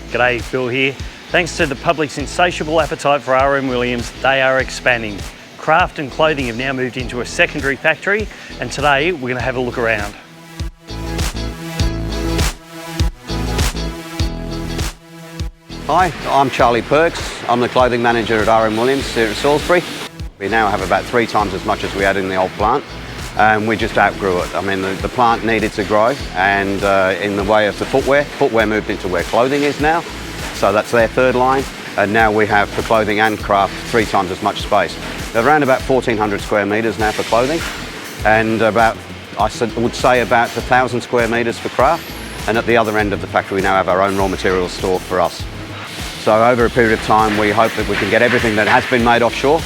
G'day, Phil here. Thanks to the public's insatiable appetite for R.M.Williams, they are expanding. Craft and clothing have now moved into a secondary factory, and today we're going to have a look around. Hi, I'm Charlie Perks. I'm the clothing manager at R.M.Williams here at Salisbury. We now have about 3 times as much as we had in the old plant, and we just outgrew it. I mean, the plant needed to grow, and in the way of the footwear moved into where clothing is now. So that's their third line, and now we have for clothing and craft 3 times as much space. They're around about 1,400 square metres now for clothing, and I would say about 1,000 square metres for craft. And at the other end of the factory we now have our own raw materials store for us. So over a period of time we hope that we can get everything that has been made offshore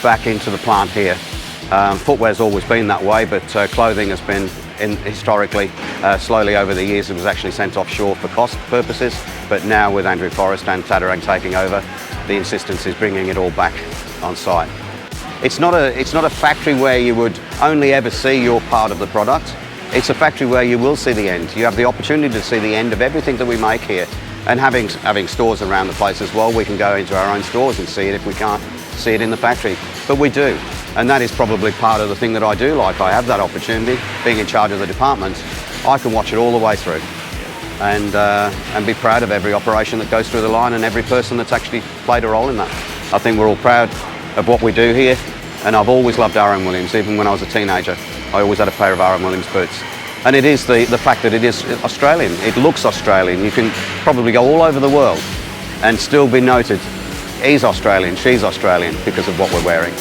back into the plant here. Footwear's always been that way, but clothing has been, historically, slowly over the years, it was actually sent offshore for cost purposes, but now with Andrew Forrest and Tadarang taking over, the insistence is bringing it all back on site. It's not a factory where you would only ever see your part of the product. It's a factory where you will see the end. You have the opportunity to see the end of everything that we make here. And having stores around the place as well, we can go into our own stores and see it if we can't see it in the factory. But we do. And that is probably part of the thing that I do like. I have that opportunity, being in charge of the department. I can watch it all the way through and be proud of every operation that goes through the line and every person that's actually played a role in that. I think we're all proud of what we do here, and I've always loved R.M.Williams. Even when I was a teenager, I always had a pair of R.M.Williams boots. And it is the fact that it is Australian. It looks Australian. You can probably go all over the world and still be noted. He's Australian, she's Australian because of what we're wearing.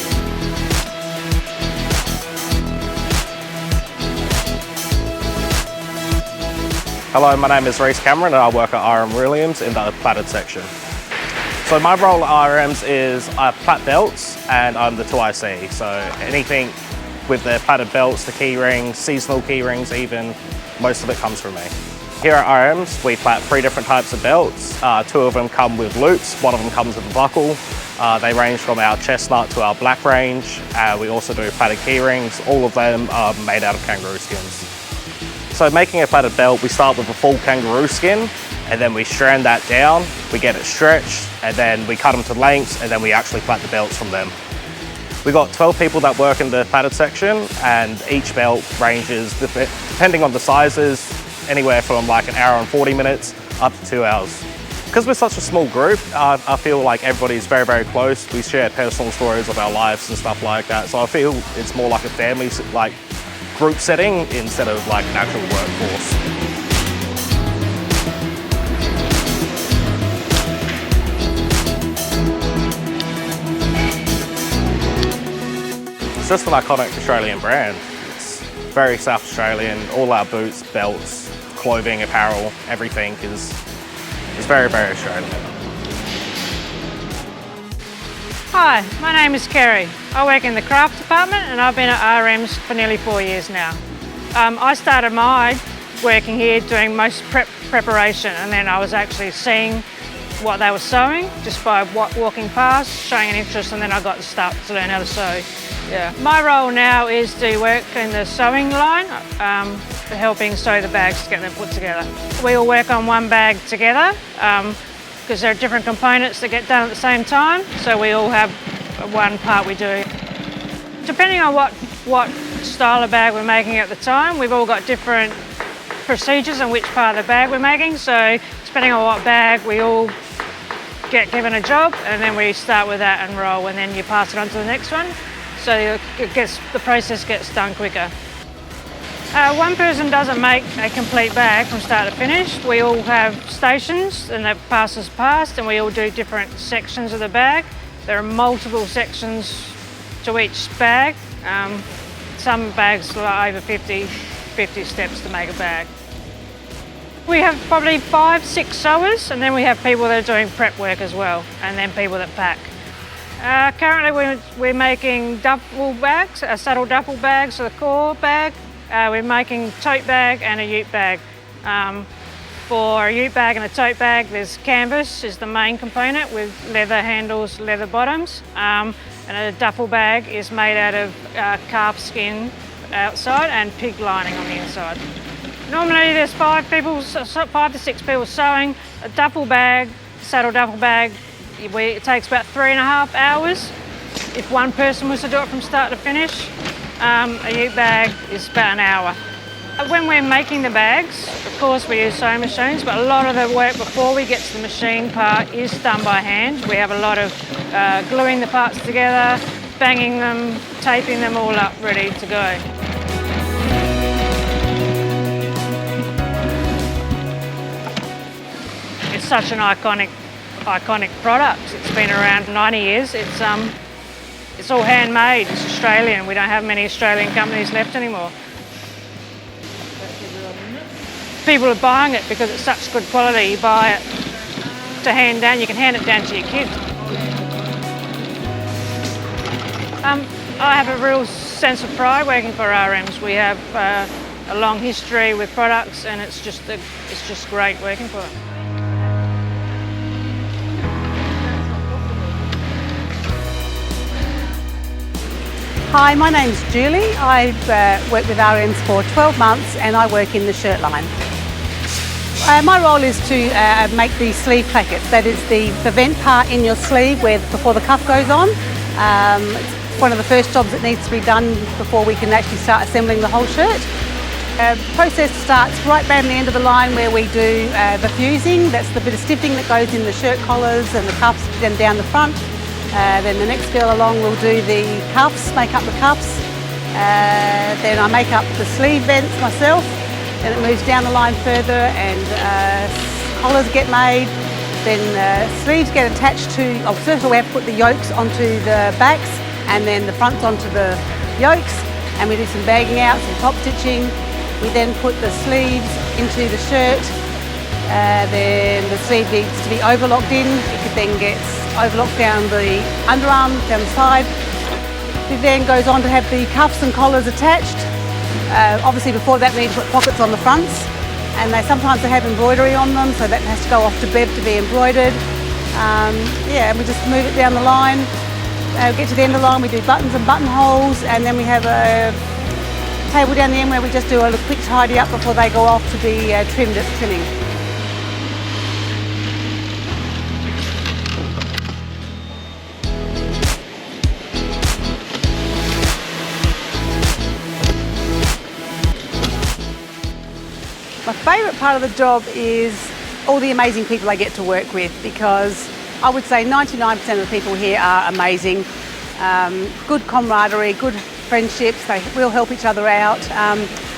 Hello, my name is Reece Cameron and I work at R.M.Williams in the plaited section. So my role at R.M.'s is I plait belts and I'm the 2IC. So anything with the plaited belts, the key rings, seasonal key rings even, most of it comes from me. Here at R.M.'s we plait 3 different types of belts. 2 of them come with loops, 1 of them comes with a buckle. They range from our chestnut to our black range. We also do plaited key rings. All of them are made out of kangaroo skins. So making a plaited belt, we start with a full kangaroo skin and then we strand that down, we get it stretched and then we cut them to lengths and then we actually plait the belts from them. We've got 12 people that work in the plaited section and each belt ranges, depending on the sizes, anywhere from like 1 hour and 40 minutes up to 2 hours. Because we're such a small group, I feel like everybody's very, very close. We share personal stories of our lives and stuff like that. So I feel it's more like a family, like group setting instead of like an actual workforce. It's just an iconic Australian brand. It's very South Australian. All our boots, belts, clothing, apparel, everything is very, very Australian. Hi, my name is Kerry. I work in the craft department and I've been at RM's for nearly 4 years now. I started my working here doing most preparation, and then I was actually seeing what they were sewing just by walking past, showing an interest, and then I got to start to learn how to sew. Yeah. My role now is to work in the sewing line, helping sew the bags to get them put together. We all work on one bag together because there are different components that get done at the same time, so we all have one part we do. Depending on what style of bag we're making at the time, we've all got different procedures on which part of the bag we're making, so depending on what bag, we all get given a job and then we start with that and roll, and then you pass it on to the next one, so the process gets done quicker. One person doesn't make a complete bag from start to finish. We all have stations and that passes past, and we all do different sections of the bag. There are multiple sections to each bag. Some bags are over 50 steps to make a bag. We have probably 5, 6 sewers, and then we have people that are doing prep work as well, and then people that pack. Currently we're making duffel bags, saddle duffel bags for the core bag. We're making tote bag and a ute bag. For a ute bag and a tote bag, there's canvas is the main component with leather handles, leather bottoms. And a duffel bag is made out of calf skin outside and pig lining on the inside. Normally there's 5 to 6 people sewing. A duffel bag, saddle duffel bag, it takes about 3.5 hours. If one person was to do it from start to finish, a ute bag is about an hour. When we're making the bags, of course we use sewing machines, but a lot of the work before we get to the machine part is done by hand. We have a lot of gluing the parts together, banging them, taping them all up, ready to go. It's such an iconic product. It's been around 90 years. It's all handmade. It's Australian. We don't have many Australian companies left anymore. People are buying it because it's such good quality. You buy it to hand down. You can hand it down to your kids. I have a real sense of pride working for RMs. We have a long history with products, and it's just great working for them. Hi, my name's Julie. I've worked with RMs for 12 months and I work in the shirt line. My role is to make the sleeve plackets. That is the vent part in your sleeve before the cuff goes on. It's one of the first jobs that needs to be done before we can actually start assembling the whole shirt. The process starts right down the end of the line where we do the fusing. That's the bit of stiffing that goes in the shirt collars and the cuffs, then down the front. Then the next girl along will do the cuffs, make up the cuffs. Then I make up the sleeve vents myself. Then it moves down the line further and collars get made. Then sleeves get attached to, first of all we have to put the yokes onto the backs and then the fronts onto the yokes. And we do some bagging out, some top stitching. We then put the sleeves into the shirt. Then the sleeve needs to be overlocked in. It then gets overlocked down the underarm, down the side. It then goes on to have the cuffs and collars attached. Obviously before that we need to put pockets on the fronts, and sometimes they have embroidery on them, so that has to go off to bed to be embroidered. And we just move it down the line. Get to the end of the line, we do buttons and buttonholes, and then we have a table down the end where we just do a quick tidy up before they go off to be trimmed at trimming. My favourite part of the job is all the amazing people I get to work with, because I would say 99% of the people here are amazing. Good camaraderie, good friendships, they will help each other out.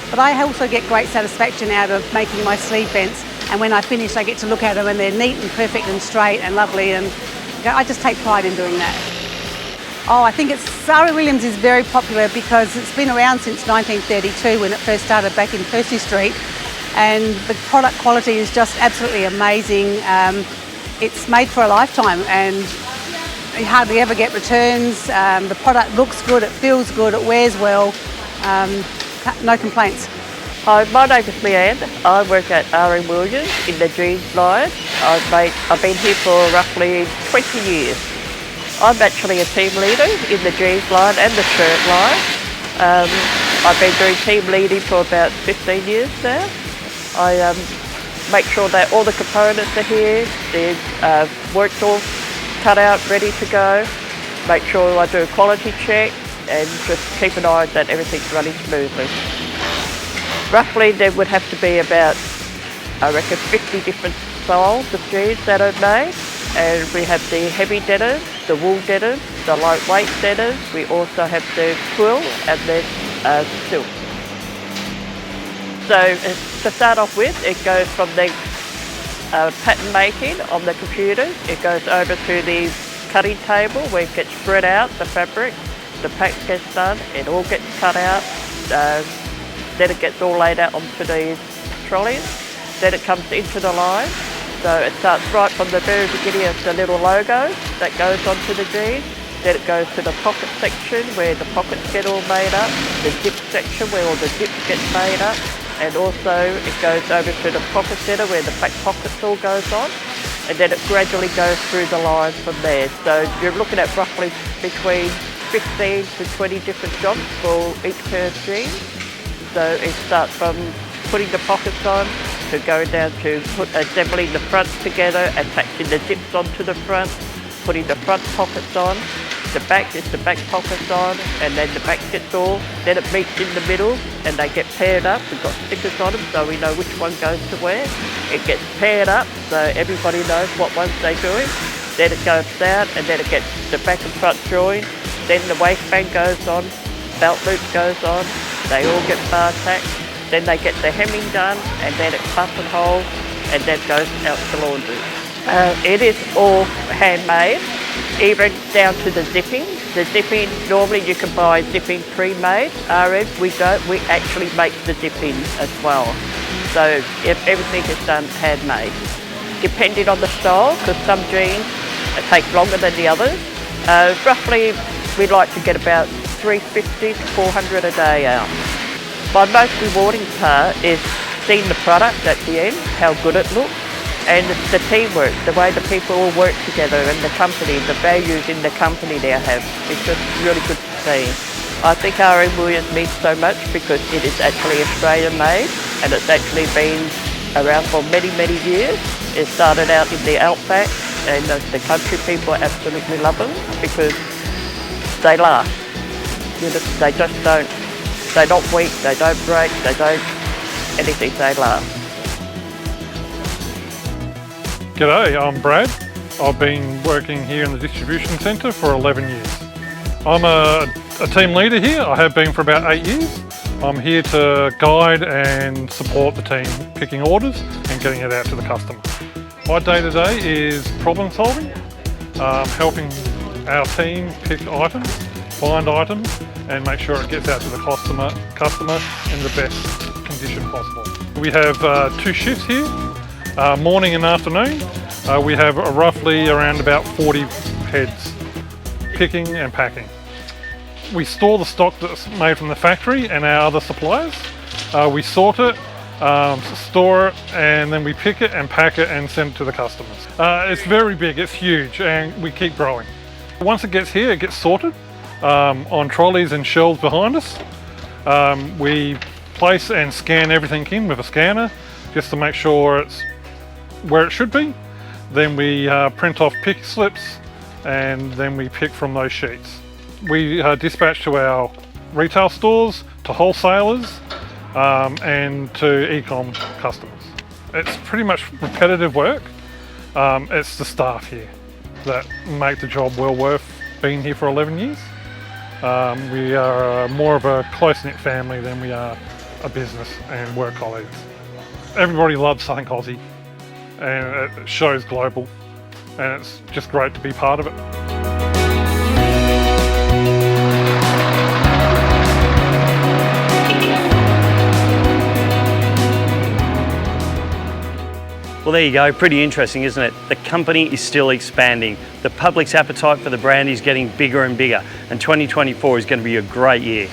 But I also get great satisfaction out of making my sleeve vents, and when I finish I get to look at them and they're neat and perfect and straight and lovely, and I just take pride in doing that. Oh, I think R.M.Williams is very popular because it's been around since 1932 when it first started back in Percy Street. And the product quality is just absolutely amazing. It's made for a lifetime and you hardly ever get returns. The product looks good, it feels good, it wears well. No complaints. Hi, my name is Leanne. I work at R.M.W in the jeans line. I've been here for roughly 20 years. I'm actually a team leader in the jeans line and the shirt line. I've been doing team leading for about 15 years now. I make sure that all the components are here, they're worked all cut out, ready to go. Make sure I do a quality check and just keep an eye that everything's running smoothly. Roughly there would have to be about, I reckon, 50 different styles of jeans that are made. And we have the heavy denim, the wool denim, the lightweight denim. We also have the twill and then silk. So to start off with, it goes from the pattern making on the computer. It goes over to the cutting table where it gets spread out, the fabric, the pack gets done, it all gets cut out. Then it gets all laid out onto the trolleys. Then it comes into the line. So it starts right from the very beginning of the little logo that goes onto the jeans. Then it goes to the pocket section where the pockets get all made up, the zip section where all the zips get made up, and also it goes over to the pocket center where the back pockets all goes on, and then it gradually goes through the line from there. So you're looking at roughly between 15 to 20 different jobs for each pair of jeans. So it starts from putting the pockets on, to going down to assembling the fronts together, attaching the zips onto the front, putting the front pockets on. The back is the back pockets on, and then the back gets off. Then it meets in the middle, and they get paired up. We've got stickers on them, so we know which one goes to where. It gets paired up, so everybody knows what ones they're doing. Then it goes down, and then it gets the back and front joined. Then the waistband goes on, belt loop goes on. They all get bar tacked. Then they get the hemming done, and then it's buttonhole, and then goes out to laundry. It is all handmade, even down to the zipping. The zipping, normally you can buy zipping pre-made. RM, we don't. We actually make the zipping as well. So if everything is done handmade. Depending on the style, because some jeans take longer than the others. Roughly, we like to get about 350 to 400 a day out. My most rewarding part is seeing the product at the end, how good it looks. And the teamwork, the way the people all work together, and the company, the values in the company they have. It's just really good to see. I think R.M.W means so much because it is actually Australian made, and it's actually been around for many, many years. It started out in the outback, and the country people absolutely love them because they last. You know, they just don't, they're not weak, they don't break, they don't anything, they last. G'day, I'm Brad. I've been working here in the distribution centre for 11 years. I'm a team leader here. I have been for about 8 years. I'm here to guide and support the team, picking orders and getting it out to the customer. My day-to-day is problem solving, helping our team pick items, find items and make sure it gets out to the customer in the best condition possible. We have 2 shifts here. Morning and afternoon, we have roughly around about 40 heads picking and packing. We store the stock that's made from the factory and our other suppliers. We sort it, store it, and then we pick it and pack it and send it to the customers. It's very big, it's huge, and we keep growing. Once it gets here, it gets sorted on trolleys and shelves behind us. We place and scan everything in with a scanner just to make sure it's where it should be. Then we print off pick slips and then we pick from those sheets. We dispatch to our retail stores, to wholesalers and to e-com customers. It's pretty much repetitive work. It's the staff here that make the job well worth being here for 11 years. We are more of a close-knit family than we are a business and work colleagues. Everybody loves something Aussie, and it shows global, and it's just great to be part of it. Well, there you go, pretty interesting, isn't it? The company is still expanding. The public's appetite for the brand is getting bigger and bigger, and 2024 is going to be a great year.